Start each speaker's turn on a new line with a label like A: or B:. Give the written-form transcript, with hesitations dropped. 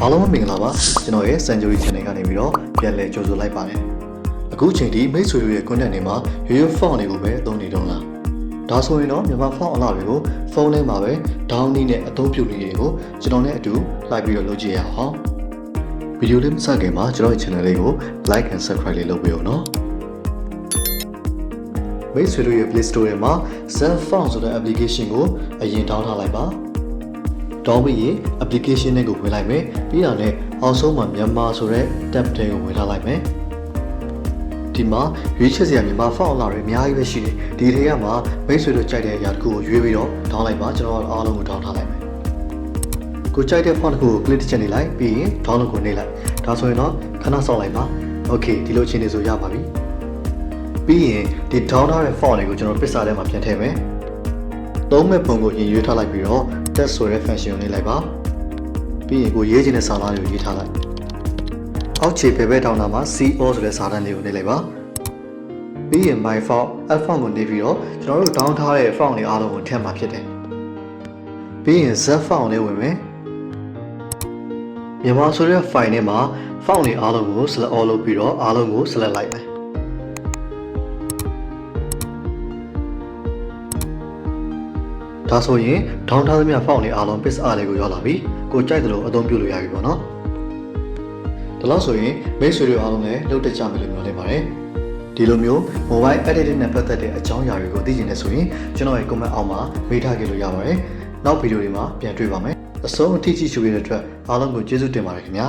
A: အားလုံးမင်္ဂလာပါကျွန်တော်ရဲ့ Century Channel ကနေပြီးတော့ပြန်လည်ကြိုဆိုလိုက်ပါတယ်အခုချိန်ဒီမိတ်ဆွေတို့ရဲ့ content တွေမှာရိုးရိုး font တွေကိုပဲအသုံးနေတော့လားဒါဆိုရင်တော့မြန်မာ font အလားတွေကိုဖုန်းထဲမှာပဲ down နည်းနဲ့အသုံးပြုနေတွေကိုကျွန်တော်နဲ့အတူလိုက်ပြီးတော့လုပ်ကြည့်ရအောင်ဗီဒီယိုလေးမစခင်မှာကျွန်တော်ရဲ့ channel လေးကို like and subscribe လေးလုပ်ပေးအောင်နော်မိတ်ဆွေတို့ရဲ့ Play Store ထဲမှာ Self Font ဆိုတဲ့ application ကိုအရင် down ထားလိုက်ပါdown ပြီးရင် application တွေကိုဝင်လိုက်မယ်ပြီးတော့လည်းအောက်ဆုံးမှာမြန်မာဆိုတဲ့ tab တွေကိုဝင်ထားလိုက်မယ်ဒီမှာရွေးချယ်စရာမြန်မာ font အလားတွေအများကြီးပဲရှိတယ်ဒီတွေကမှမိတ်ဆွေတို့ကြိုက်တဲ့အရာတစ်ခုကိုရွေးပြီးတော့ down လိုက်ပါကျွန်တော်အားလုံးကို down ထားလိုက်မယ်ကိုကြိုက်တဲ့ font တစ်ခုကို click တစ်ချက်နေလိုက်ပြီးရင် down လို့ကိုနေလိုက်ဒါဆိုရင်တော့ခဏစောင့်လိုက်ပါ okay ဒီလိုအခြေအနေဆိုရပါပြီပြီးရင်ဒီ down ထားတဲ့ font တွေကိုကျွန်တော်ပစ်စာထဲမှာပြန်ထည့်မယ်သုံးမဲ့ပုံကိုရင်ရွေးထားလိုက်ပြီးတော့ text ဆိုတဲ့ function ကိုနေလိုက်ပါပြီးရင်ကိုရေးချင်တဲ့စာသားတွေကိုရေးထားလိုက်အောက်ခြေဘယ်ဘက်ထောင်တာမှာ CO ဆိုတဲ့စာတန်းလေးကိုနေလိုက်ပါပြီးရင် my font f font ကိုနေပြီးတော့ကျွန်တော်တို့ down ထားတဲ့ font တွေအားလုံးကိုထည့်မှာဖြစ်တယ်ပြီးရင် z font လေးဝင်မယ်မြန်မာဆိုတဲ့ file ထဲမှာ font တွေအားလုံးကို select all လုပ်ပြီးတော့အားလုံးကို select လိုက်မယ်ဒါဆိုရင် down ထားသမျှ font တွေအားလုံး page art လေးကိုရောက်လာပြီကိုကြိုက်တယ်လို့အသုံးပြုလို့ရပြီပေါ့နော်ဒါလို့ဆိုရင်မိတ်ဆွေတွေအားလုံးလည်းလုပ်တတ်ကြမယ်လို့ပြောနေပါတယ်ဒီလိုမျိုး mobile editing နဲ့ပတ်သက်တဲ့အကြောင်းအရာတွေကိုသိချင်နေဆိုရင်ကျွန်တော်ရဲ့ comment အောက်မှာမေးထားခဲ့လို့ရပါတယ်နောက်ဗီဒီယိုတွေမှာပြန်တွေ့ပါမယ်အဆုံးအထိကြည့်ရှုရတဲ့အတွက်အားလုံးကိုကျေးဇူးတင်ပါတယ်ခင်ဗျာ